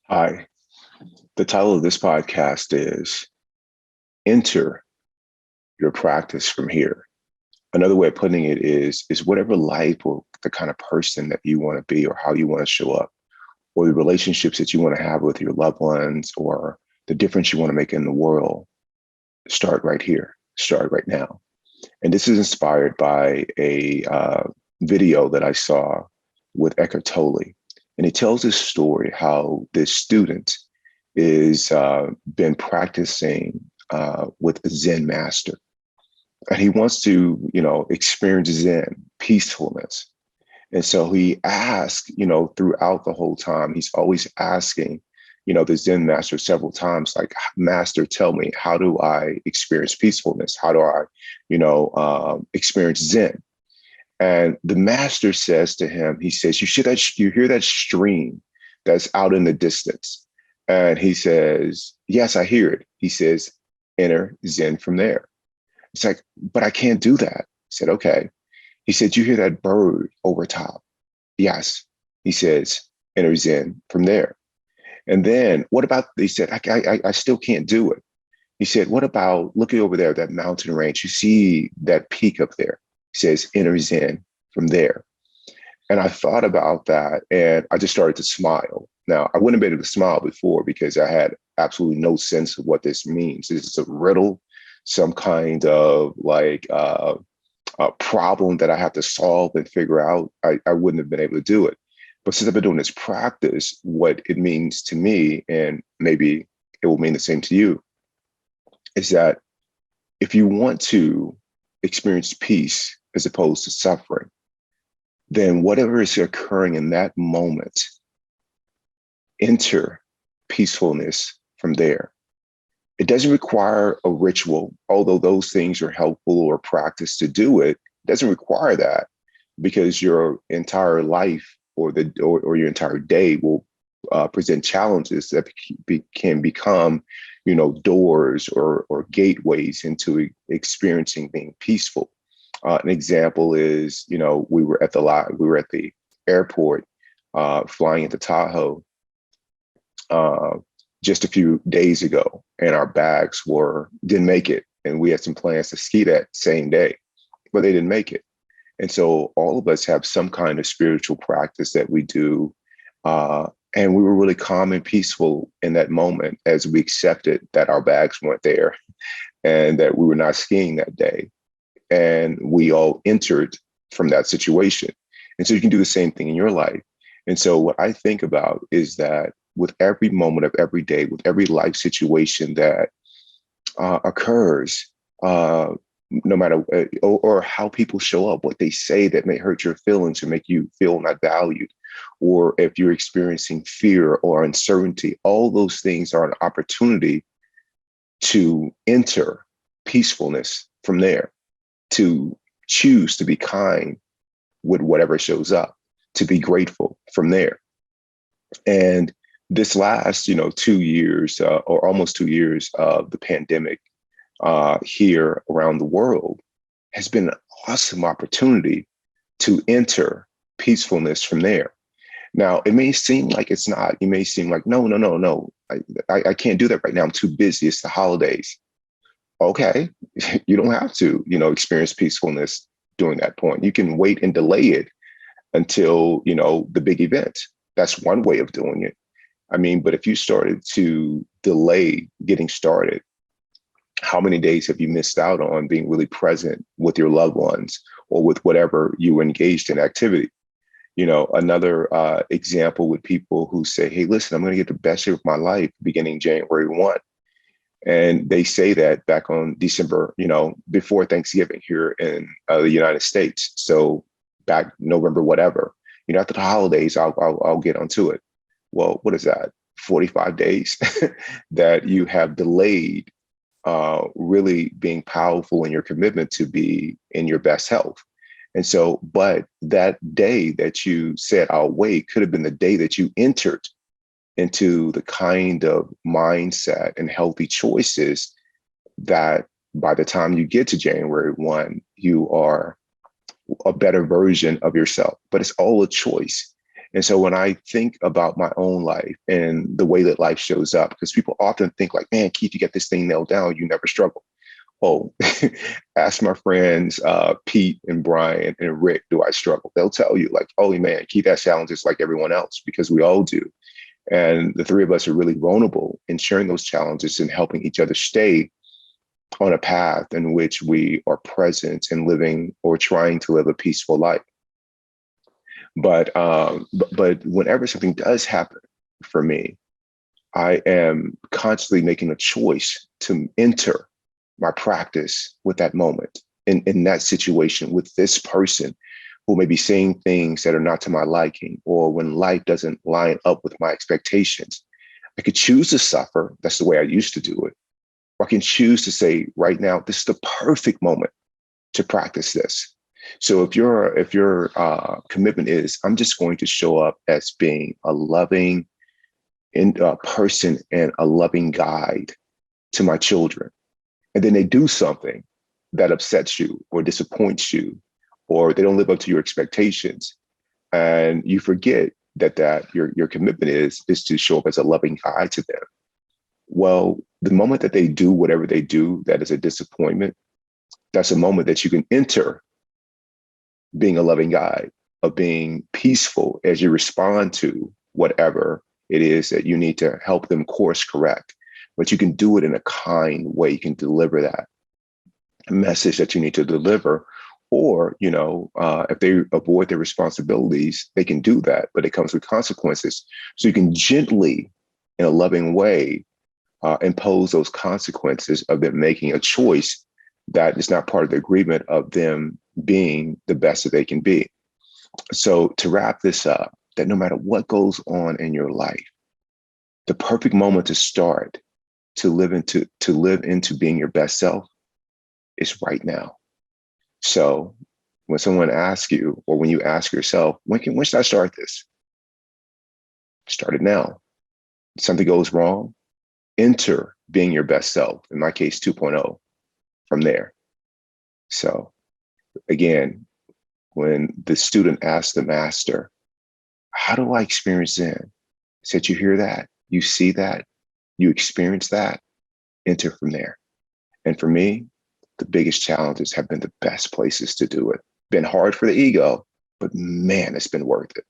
Hi, the title of this podcast is Enter Your Practice from Here. Another way of putting it is whatever life or the kind of person that you want to be or how you want to show up, or the relationships that you want to have with your loved ones, or the difference you want to make in the world, start right here, start right now. And this is inspired by a video that I saw with Eckhart Tolle. And he tells this story how this student is been practicing with a Zen master, and he wants to, experience Zen peacefulness. And so he asks, throughout the whole time, he's always asking, the Zen master several times, like, Master, tell me, how do I experience peacefulness? How do I, experience Zen? And the master says to him, he says, you hear that stream that's out in the distance. And he says, yes, I hear it. He says, enter Zen from there. It's like, but I can't do that. He said, okay. He said, you hear that bird over top? Yes. He says, enter Zen from there. And then what about, he said, I still can't do it. He said, what about looking over there, that mountain range? You see that peak up there? He says, enter Zen from there. And I thought about that and I just started to smile. Now, I wouldn't have been able to smile before because I had absolutely no sense of what this means. Is this a riddle, some kind of a problem that I have to solve and figure out? I wouldn't have been able to do it. But since I've been doing this practice, what it means to me, and maybe it will mean the same to you, is that if you want to experience peace as opposed to suffering, then whatever is occurring in that moment, enter peacefulness from there. It doesn't require a ritual, although those things are helpful or practice to do it. It doesn't require that because your entire life or your entire day will present challenges that can become, doors or gateways into experiencing being peaceful. An example is, we were at the airport flying into Tahoe just a few days ago, and our bags didn't make it, and we had some plans to ski that same day, but they didn't make it. And so all of us have some kind of spiritual practice that we do. And we were really calm and peaceful in that moment as we accepted that our bags weren't there and that we were not skiing that day. And we all entered from that situation. And so you can do the same thing in your life. And so what I think about is that with every moment of every day, with every life situation that occurs, no matter or how people show up, what they say that may hurt your feelings or make you feel not valued, or if you're experiencing fear or uncertainty, all those things are an opportunity to enter peacefulness from there, to choose to be kind with whatever shows up, to be grateful from there. And this last, 2 years or almost 2 years of the pandemic here around the world has been an awesome opportunity to enter peacefulness from there. Now, it may seem like it's not. You may seem like, no. I can't do that right now. I'm too busy. It's the holidays. Okay, you don't have to, experience peacefulness during that point. You can wait and delay it until, the big event. That's one way of doing it. I mean, but if you started to delay getting started, how many days have you missed out on being really present with your loved ones or with whatever you were engaged in activity? Another example with people who say, hey, listen, I'm going to get the best year of my life beginning January 1. And they say that back on December, before Thanksgiving here in the United States. So back November, whatever, after the holidays, I'll get onto it. Well, what is that? 45 days that you have delayed really being powerful in your commitment to be in your best health. And so, but that day that you said, I'll wait, could have been the day that you entered into the kind of mindset and healthy choices that by the time you get to January 1, you are a better version of yourself. But it's all a choice. And so when I think about my own life and the way that life shows up, because people often think like, man, Keith, you get this thing nailed down, you never struggle. Oh, ask my friends, Pete and Brian and Rick, do I struggle? They'll tell you like, oh man, Keith has challenges like everyone else, because we all do. And the three of us are really vulnerable in sharing those challenges and helping each other stay on a path in which we are present and living or trying to live a peaceful life. But whenever something does happen for me, I am constantly making a choice to enter my practice with that moment, in that situation, with this person who may be saying things that are not to my liking, or when life doesn't line up with my expectations. I could choose to suffer. That's the way I used to do it. Or I can choose to say, right now, this is the perfect moment to practice this. So if your commitment is, I'm just going to show up as being a loving person and a loving guide to my children, and then they do something that upsets you or disappoints you, or they don't live up to your expectations, and you forget that your commitment is to show up as a loving guide to them. Well, the moment that they do whatever they do that is a disappointment, that's a moment that you can enter being a loving guide, of being peaceful as you respond to whatever it is that you need to help them course correct. But you can do it in a kind way. You can deliver that message that you need to deliver. Or, if they avoid their responsibilities, they can do that, but it comes with consequences. So you can gently, in a loving way, impose those consequences of them making a choice that is not part of the agreement of them being the best that they can be. So to wrap this up, that no matter what goes on in your life, the perfect moment to start to live into being your best self is right now. So when someone asks you, or when you ask yourself, when should I start this? Start it now. If something goes wrong, enter being your best self. In my case, 2.0 from there. So again, when the student asked the master, how do I experience Zen? He said, you hear that, you see that, you experience that, enter from there. And for me, the biggest challenges have been the best places to do it. Been hard for the ego, but man, it's been worth it.